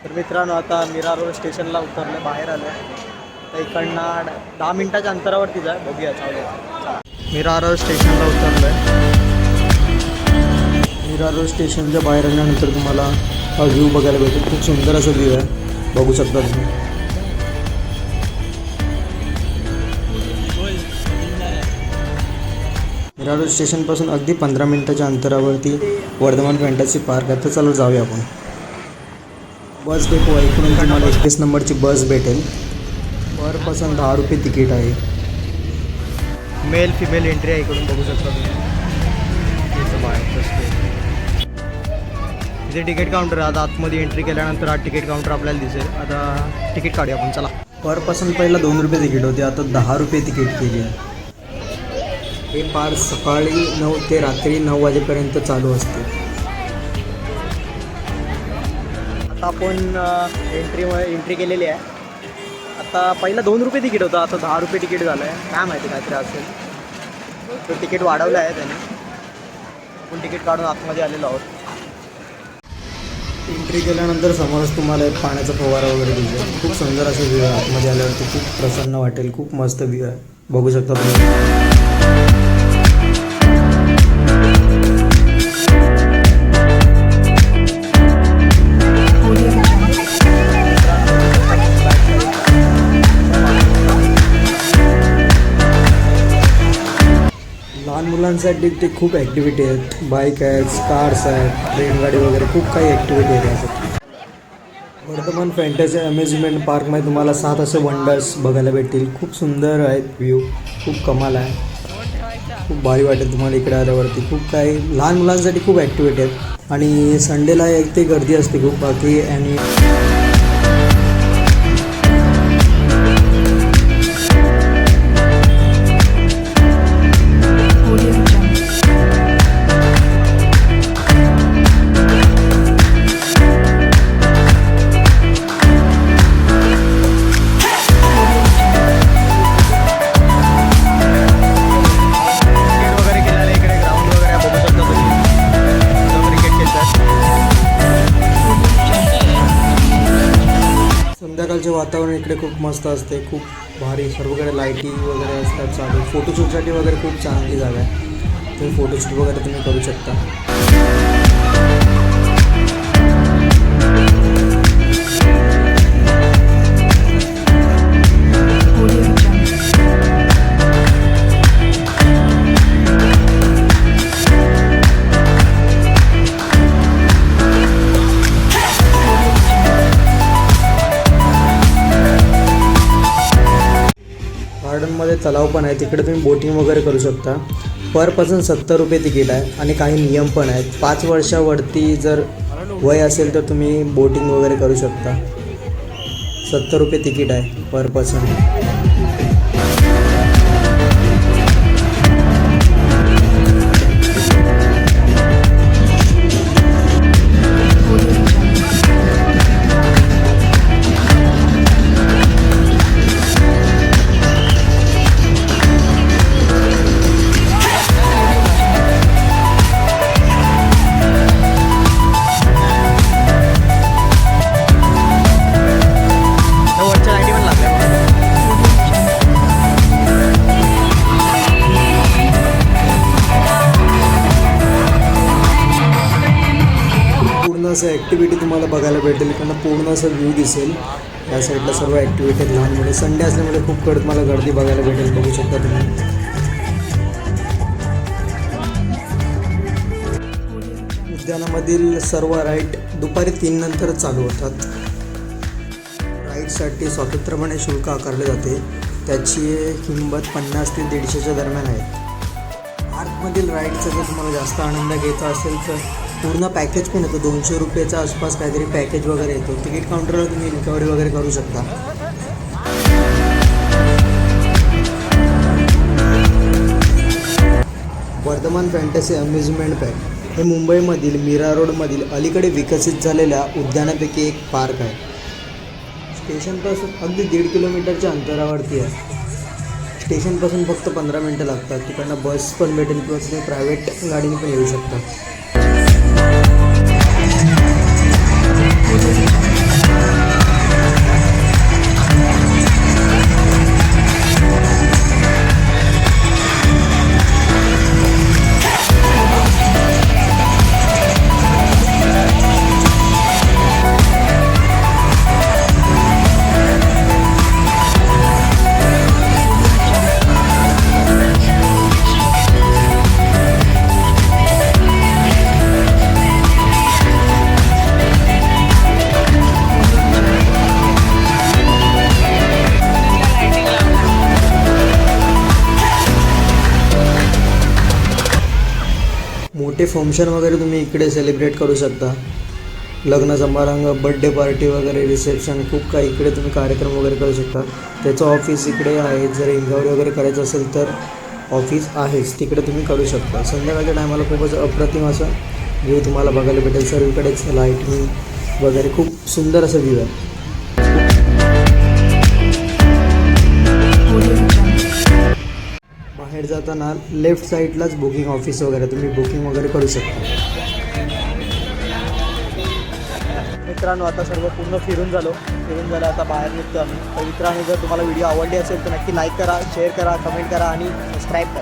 तर मित्रांनो आता मीरा रोड स्टेशनला उतरले, बाहेर आलो. तर इकडनं 10 मिनिटाच्या अंतरावरतीच आहे. बघूया चालूया. मीरा रोड स्टेशनला उतरलो आहे. मीरा रोड स्टेशनच्या बाहेर आल्यानंतर तुम्हाला हा व्ह्यू बघायला भेटेल. खूप सुंदर असा व्ह्यू आहे, बघू शकता तुम्ही. मीरा रोड स्टेशनपासून अगदी 15 मिनिटाच्या अंतरावरती वर्धमान फॅन्टसी पार्क आहे. तर चला जाऊया आपण. बस डेपो आहे, इकडून तुम्हाला 21 नंबरची बस भेटेल. पर पर्सन 10 रुपये तिकीट आहे. मेल फिमेल एंट्री आहे, इकडून बघू शकता तुम्ही. इथे तिकीट काउंटर आहे. आता आतमध्ये एंट्री केल्यानंतर हा तिकीट काउंटर आपल्याला दिसेल. आता तिकीट काढूया आपण, चला. पर पर्सन पहिला 2 रुपये तिकीट होते, आता 10 रुपये तिकीट केली आहे. हे पार्क सकाळी 9 ते रात्री 9 वाजेपर्यंत चालू असते. आता आपण एंट्री केलेली आहे. आता पहिला 2 रुपये तिकीट होतं, आता 10 रुपये तिकीट झालं आहे. काय माहिती काहीतरी असेल, तो तिकीट वाढवलं आहे त्याने. आपण तिकीट काढून आतमध्ये आलेलो आहोत. एंट्री केल्यानंतर समोरच तुम्हाला एक पाण्याचा फवारा वगैरे दिसेल. खूप सुंदर असं व्ह्यू आहे. आतमध्ये आल्यावरती खूप प्रसन्न वाटेल. खूप मस्त व्ह्यू आहे, बघू शकता तुम्ही. लहान मुलांसाठी ते खूप ॲक्टिव्हिटी आहेत. बाईक आहेत, कार्स आहेत, ट्रेनगाडी वगैरे खूप काही ॲक्टिव्हिटी आहेत यासाठी. वर्धमान फॅन्टसी अम्युजमेंट पार्कमध्ये तुम्हाला 7 असे वंडर्स बघायला भेटतील. खूप सुंदर आहेत व्ह्यू, खूप कमाल आहे. खूप भारी वाटेल तुम्हाला इकडे आल्यावरती. खूप काही लहान मुलांसाठी खूप ॲक्टिव्हिटी आहेत. आणि संडेला एक ते गर्दी असते खूप. बाकी आणि संध्याकाळचे वातावरण इकडे खूप मस्त असते, खूप भारी. सर्वकडे लाईटी वगैरे असतात चालू. फोटोशूटसाठी वगैरे खूप चांगली जागा आहे. तुम्ही फोटोशूट वगैरे तुम्ही करू शकता. गार्डनमध्ये तलाव पण आहे, तिकडे तुम्ही बोटिंग वगैरे करू शकता. पर पर्सन 70 रुपये तिकीट आहे. आणि काही नियम पण आहेत. 5 वर्षावरती जर वय असेल तर तुम्ही बोटिंग वगैरे करू शकता. 70 रुपये तिकीट आहे पर पर्सन. असं ॲक्टिव्हिटी तुम्हाला बघायला भेटेल. इकडनं पूर्ण असं व्ह्यू दिसेल. या साईडला सर्व ॲक्टिव्हिटी आहेत. लहान मुले संडे असल्यामुळे खूप तुम्हाला गर्दी बघायला भेटेल, बघू शकता तुम्ही. उद्यानामधील सर्व राईड दुपारी 3 नंतर चालू होतात. राईडसाठी स्वतंत्रपणे शुल्क आकारले जाते. त्याची किंमत 50 ते 150च्या दरम्यान आहे. पार्कमधील राईडचा जर तुम्हाला जास्त आनंद घ्यायचा असेल तर पूर्ण पॅकेज पण येतो. 200 रुपयाच्या आसपास काहीतरी पॅकेज वगैरे येतो. तिकीट काउंटरवर तुम्ही इन्क्वायरी वगैरे करू शकता. वर्धमान फॅन्टसी अम्युजमेंट पार्क हे मुंबईमधील मीरा रोडमधील अलीकडे विकसित झालेल्या उद्यानापैकी एक पार्क आहे. स्टेशनपासून अगदी 1.5 किलोमीटरच्या अंतरावरती आहे. स्टेशनपासून फक्त 15 मिनटं लागतात. तिकडनं बस पण भेटेल किंवा तुम्ही प्रायव्हेट गाडीने पण येऊ शकता. बड्डे फंक्शन वगैरे तुम्ही इकडे सेलिब्रेट करू शकता. लग्न समारंभ, बड्डे पार्टी वगैरे, रिसेप्शन, खूप काही इकडे तुम्ही कार्यक्रम वगैरे करू शकता. त्याचं ऑफिस इकडे आहे. जर इन्क्वायरी वगैरे करायचं असेल तर ऑफिस आहेच, तिकडे तुम्ही करू शकता. संध्याकाळच्या टायमाला खूपच अप्रतिम असं व्ह्यू तुम्हाला बघायला भेटेल. सर्वीकडेच लाईटिंग वगैरे खूप सुंदर असं व्ह्यू आहे. बाहेर जाताना लेफ्ट साईडलाच बुकिंग ऑफिस वगैरे, तुम्ही बुकिंग वगैरे करू शकता. मित्रांनो, आता सर्व पूर्ण फिरून झालं आता बाहेर निघतो आम्ही. तर मित्रांनो, जर तुम्हाला व्हिडिओ आवडली असेल तर नक्की लाईक करा, शेअर करा, कमेंट करा आणि सबस्क्राईब करा.